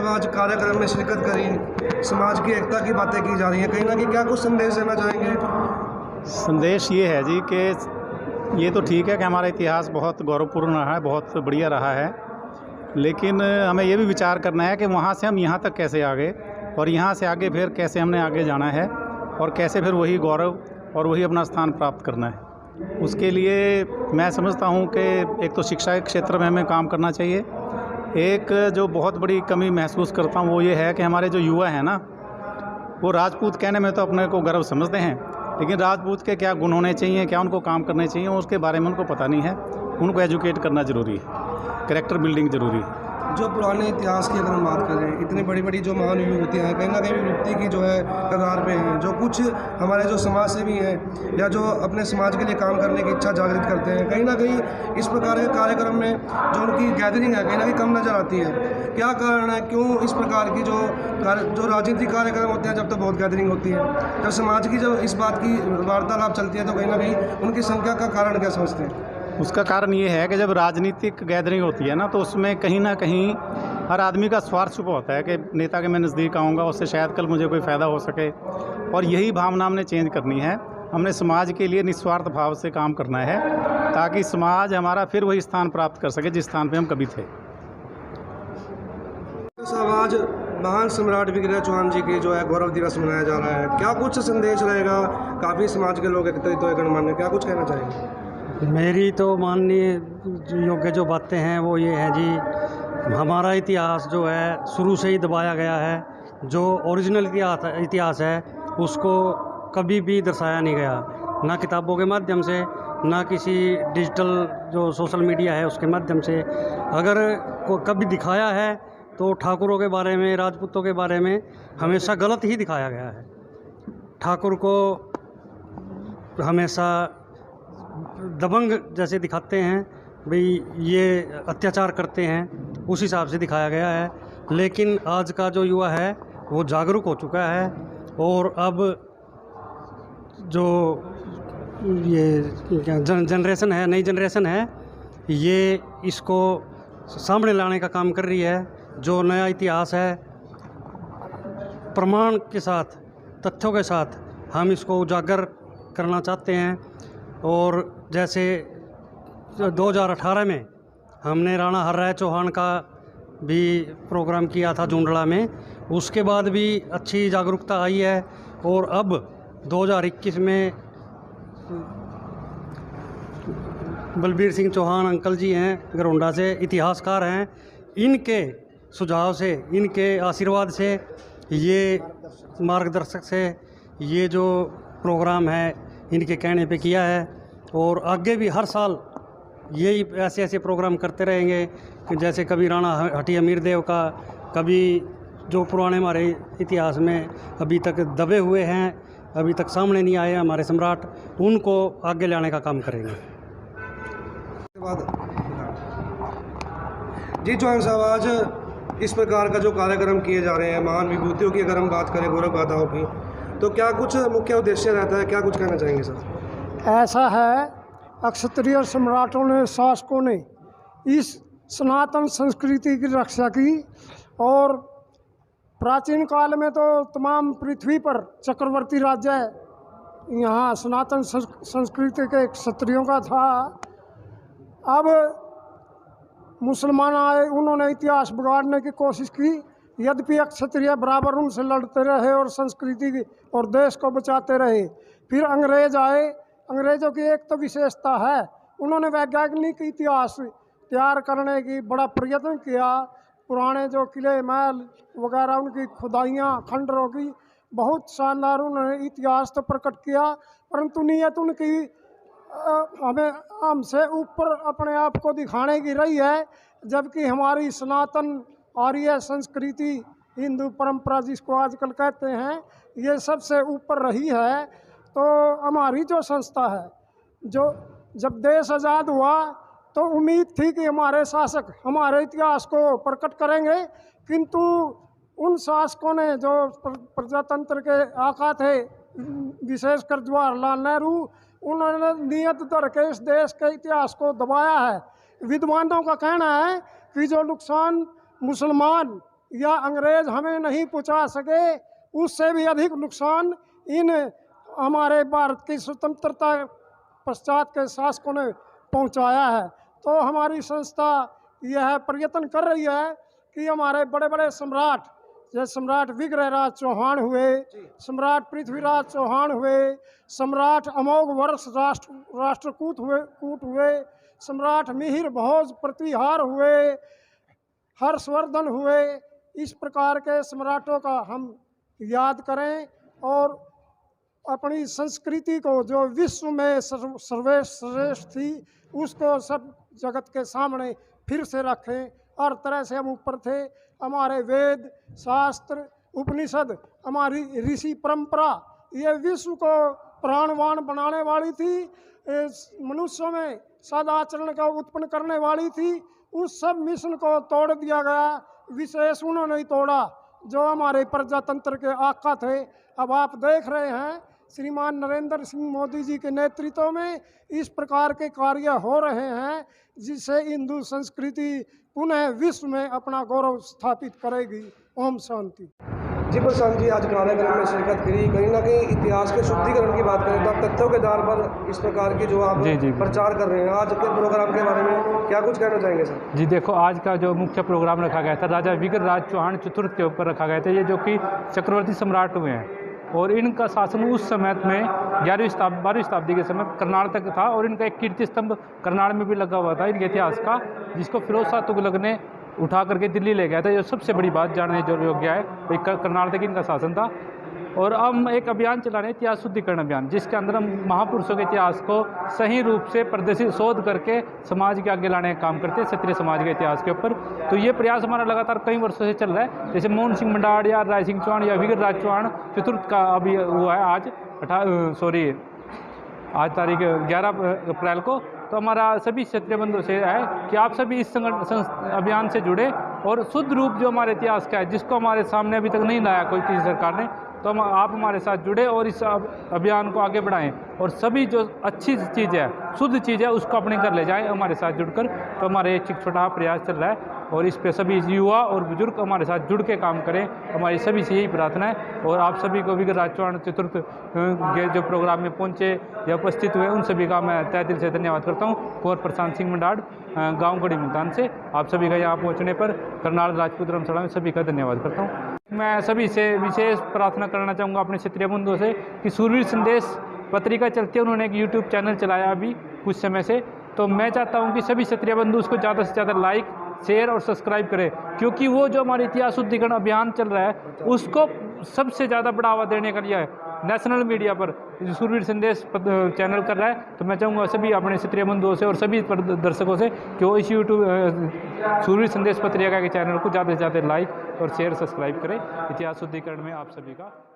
आज कार्यक्रम में शिरकत करी, समाज की एकता की बातें की जा रही हैं, कहीं ना कहीं क्या कुछ संदेश देना चाहेंगे? संदेश ये है जी कि ये तो ठीक है कि हमारा इतिहास बहुत गौरवपूर्ण रहा है, बहुत बढ़िया रहा है, लेकिन हमें ये भी विचार करना है कि वहाँ से हम यहाँ तक कैसे आ गए और यहाँ से आगे फिर कैसे हमने आगे जाना है और कैसे फिर वही गौरव और वही अपना स्थान प्राप्त करना है। उसके लिए मैं समझता हूँ कि एक तो शिक्षा के क्षेत्र में हमें काम करना चाहिए। एक जो बहुत बड़ी कमी महसूस करता हूँ वो ये है कि हमारे जो युवा हैं ना, वो राजपूत कहने में तो अपने को गर्व समझते हैं, लेकिन राजपूत के क्या गुण होने चाहिए, क्या उनको काम करने चाहिए, उसके बारे में उनको पता नहीं है। उनको एजुकेट करना ज़रूरी है, कैरेक्टर बिल्डिंग ज़रूरी है। जो पुराने इतिहास की अगर हम बात करें, इतनी बड़ी बड़ी जो महान विभूतियाँ हैं कहीं ना कहीं विलुप्ति की जो है कगार पे हैं। जो कुछ हमारे जो समाज सेवी हैं या जो अपने समाज के लिए काम करने की इच्छा जागृत करते हैं, कहीं ना कहीं इस प्रकार के कार्यक्रम में जो उनकी गैदरिंग है कहीं ना कहीं कम नज़र आती है। क्या कारण है, क्यों इस प्रकार की जो राजनीतिक कार्यक्रम होते हैं जब तो बहुत गैदरिंग होती है, जब समाज की जब इस बात की वार्तालाप चलती है तो कहीं ना कहीं उनकी संख्या का कारण क्या समझते हैं? उसका कारण ये है कि जब राजनीतिक गैदरिंग होती है ना, तो उसमें कहीं ना कहीं हर आदमी का स्वार्थ छुपा होता है कि नेता के मैं नज़दीक आऊँगा, उससे शायद कल मुझे कोई फ़ायदा हो सके। और यही भावना हमने चेंज करनी है। हमने समाज के लिए निस्वार्थ भाव से काम करना है ताकि समाज हमारा फिर वही स्थान प्राप्त कर सके जिस स्थान पे हम कभी थे। आज महान सम्राट विग्रह चौहान जी की जो है गौरव दिवस मनाया जा रहा है, क्या कुछ संदेश रहेगा? काफ़ी समाज के लोग एकत्रित हुए गणमान्य, क्या कुछ कहना चाहेंगे? मेरी तो माननीय योग्य जो बातें हैं वो ये हैं जी, हमारा इतिहास जो है शुरू से ही दबाया गया है। जो ओरिजिनल इतिहास है उसको कभी भी दर्शाया नहीं गया, ना किताबों के माध्यम से, ना किसी डिजिटल जो सोशल मीडिया है उसके माध्यम से। अगर को कभी दिखाया है तो ठाकुरों के बारे में, राजपूतों के बारे में हमेशा गलत ही दिखाया गया है। ठाकुर को हमेशा दबंग जैसे दिखाते हैं, भाई ये अत्याचार करते हैं, उस हिसाब से दिखाया गया है। लेकिन आज का जो युवा है वो जागरूक हो चुका है और अब जो ये जनरेशन है, नई जनरेशन है, ये इसको सामने लाने का काम कर रही है। जो नया इतिहास है प्रमाण के साथ, तथ्यों के साथ हम इसको उजागर करना चाहते हैं। और जैसे 2018 में हमने राणा हर्राय चौहान का भी प्रोग्राम किया था जुंडला में, उसके बाद भी अच्छी जागरूकता आई है। और अब 2021 में बलबीर सिंह चौहान अंकल जी हैं, गरोंडा से, इतिहासकार हैं, इनके सुझाव से, इनके आशीर्वाद से, ये मार्गदर्शक से ये जो प्रोग्राम है इनके कहने पे किया है। और आगे भी हर साल यही ऐसे ऐसे प्रोग्राम करते रहेंगे कि जैसे कभी राणा हटिया मीरदेव का, कभी जो पुराने हमारे इतिहास में अभी तक दबे हुए हैं, अभी तक सामने नहीं आए हमारे सम्राट, उनको आगे लाने का काम करेंगे। जी चौहान साहब, आज इस प्रकार का जो कार्यक्रम किए जा रहे हैं, महान विभूतियों की अगर हम बात करें, गौरव गाथाओं की, तो क्या कुछ मुख्य उद्देश्य रहता है, क्या कुछ कहना चाहेंगे सर? ऐसा है, क्षत्रिय सम्राटों ने, शासकों ने इस सनातन संस्कृति की रक्षा की और प्राचीन काल में तो तमाम पृथ्वी पर चक्रवर्ती राज्य यहाँ सनातन संस्कृति के क्षत्रियों का था। अब मुसलमान आए, उन्होंने इतिहास बिगाड़ने की कोशिश की। यद्यपि क्षत्रिय बराबर उनसे लड़ते रहे और संस्कृति और देश को बचाते रहे। फिर अंग्रेज आए। अंग्रेज़ों की एक तो विशेषता है, उन्होंने वैज्ञानिक इतिहास तैयार करने की बड़ा प्रयत्न किया। पुराने जो किले, महल वगैरह, उनकी खुदाइयाँ, खंडरों की बहुत शानदार उन्होंने इतिहास तो प्रकट किया, परंतु नीयत उनकी हमें हमसे ऊपर अपने आप को दिखाने की रही है। जबकि हमारी सनातन आर्य संस्कृति, हिंदू परंपरा जिसको आजकल कहते हैं, ये सबसे ऊपर रही है। तो हमारी जो संस्था है, जो जब देश आज़ाद हुआ तो उम्मीद थी कि हमारे शासक हमारे इतिहास को प्रकट करेंगे, किंतु उन शासकों ने जो प्रजातंत्र के आका थे, विशेषकर जवाहरलाल नेहरू, उन्होंने नियत धर के इस देश के इतिहास को दबाया है। विद्वानों का कहना है कि जो नुकसान मुसलमान या अंग्रेज हमें नहीं पहुंचा सके, उससे भी अधिक नुकसान इन हमारे भारत की स्वतंत्रता पश्चात के शासकों ने पहुंचाया है। तो हमारी संस्था यह प्रयत्न कर रही है कि हमारे बड़े बड़े सम्राट, जैसे सम्राट विग्रहराज चौहान हुए, सम्राट पृथ्वीराज चौहान हुए, सम्राट अमोघ वर्ष राष्ट्रकूट हुए, सम्राट मिहिर भोज प्रतिहार हुए, हर्षवर्धन हुए, इस प्रकार के सम्राटों का हम याद करें और अपनी संस्कृति को जो विश्व में सर्वश्रेष्ठ थी उसको सब जगत के सामने फिर से रखें। हर तरह से हम ऊपर थे। हमारे वेद शास्त्र उपनिषद, हमारी ऋषि परंपरा, ये विश्व को प्राणवान बनाने वाली थी, मनुष्यों में सदाचरण का उत्पन्न करने वाली थी। उस सब मिशन को तोड़ दिया गया, विशेष उन्होंने ही तोड़ा जो हमारे प्रजातंत्र के आका थे। अब आप देख रहे हैं श्रीमान नरेंद्र सिंह मोदी जी के नेतृत्व में इस प्रकार के कार्य हो रहे हैं जिससे हिंदू संस्कृति पुनः विश्व में अपना गौरव स्थापित करेगी। ओम शांति। जी प्रशांत जी, आज कार्यक्रम में शिरकत करी, कहीं ना कहीं इतिहास के शुद्धिकरण की बात करें तो आप तथ्यों के आधार पर इस प्रकार की जो आप प्रचार कर रहे हैं, आज के प्रोग्राम के बारे में क्या कुछ कहना चाहेंगे सर? जी देखो, आज का जो मुख्य प्रोग्राम रखा गया था राजा विग्रहराज चौहान चतुर्थ के ऊपर रखा गया था, ये जो कि चक्रवर्ती सम्राट हुए हैं और इनका शासन उस समय में 12वीं शताब्दी के समय करनाल तक था और इनका एक कीर्ति स्तंभ करनाल में भी लगा हुआ था इनके इतिहास का, जिसको फिरोज शाह तुगलक ने उठा करके दिल्ली ले गया था। ये सबसे बड़ी बात जानने जो योग्य है, भाई करनाल तक इनका शासन था। और अब हम एक अभियान चला रहे हैं, इतिहास शुद्धिकरण अभियान, जिसके अंदर हम महापुरुषों के इतिहास को सही रूप से प्रदर्शित शोध करके समाज के आगे लाने का काम करते हैं, क्षत्रिय समाज के इतिहास के ऊपर। तो ये प्रयास हमारा लगातार कई वर्षों से चल रहा है। जैसे मोहन सिंह मंडाड़ या राय सिंह चौहान या विग्रहराज चौहान चतुर्थ का अभी हुआ है आज तारीख 11 अप्रैल को। तो हमारा सभी क्षत्रिय बंधुओं से है कि आप सभी इस अभियान से जुड़े और शुद्ध रूप जो हमारे इतिहास का है, जिसको हमारे सामने अभी तक नहीं लाया कोई किसी सरकार ने, तो आप हमारे साथ जुड़े और इस अभियान को आगे बढ़ाएं और सभी जो अच्छी चीज़ है, शुद्ध चीज़ है, उसको अपने कर ले जाएं हमारे साथ जुड़कर। तो हमारे एक छोटा प्रयास चल रहा है और इस पे सभी युवा और बुजुर्ग हमारे साथ जुड़ के काम करें, हमारी सभी से यही प्रार्थना है। और आप सभी को विग्रहराज चौहान चतुर्थ के जो प्रोग्राम में पहुँचे या उपस्थित हुए, उन सभी का मैं तहे दिल से धन्यवाद करता हूँ। कुंवर प्रशांत सिंह मंडाड़, गाँव गढ़ी मुल्तान से आप सभी का यहाँ पहुँचने पर करनाल राजपूत धर्मशाला में सभी का धन्यवाद करता हूँ। मैं सभी से विशेष प्रार्थना करना चाहूँगा अपने क्षत्रिय बंधुओं से कि सूरवीर संदेश पत्रिका चलती है, उन्होंने एक यूट्यूब चैनल चलाया अभी कुछ समय से, तो मैं चाहता हूँ कि सभी क्षत्रिय बंधु उसको ज़्यादा से ज़्यादा लाइक शेयर और सब्सक्राइब करें, क्योंकि वो जो हमारे इतिहास शुद्धिकरण अभियान चल रहा है उसको सबसे ज़्यादा बढ़ावा देने के लिए नेशनल मीडिया पर सूरवीर संदेश चैनल कर रहा है। तो मैं चाहूँगा सभी अपने क्षत्रिय बंधुओं से और सभी दर्शकों से कि वो इस यूट्यूब सूरवीर संदेश पत्रिका के चैनल को ज़्यादा से ज़्यादा लाइक और शेयर सब्सक्राइब करें। इतिहास शुद्धिकरण में आप सभी का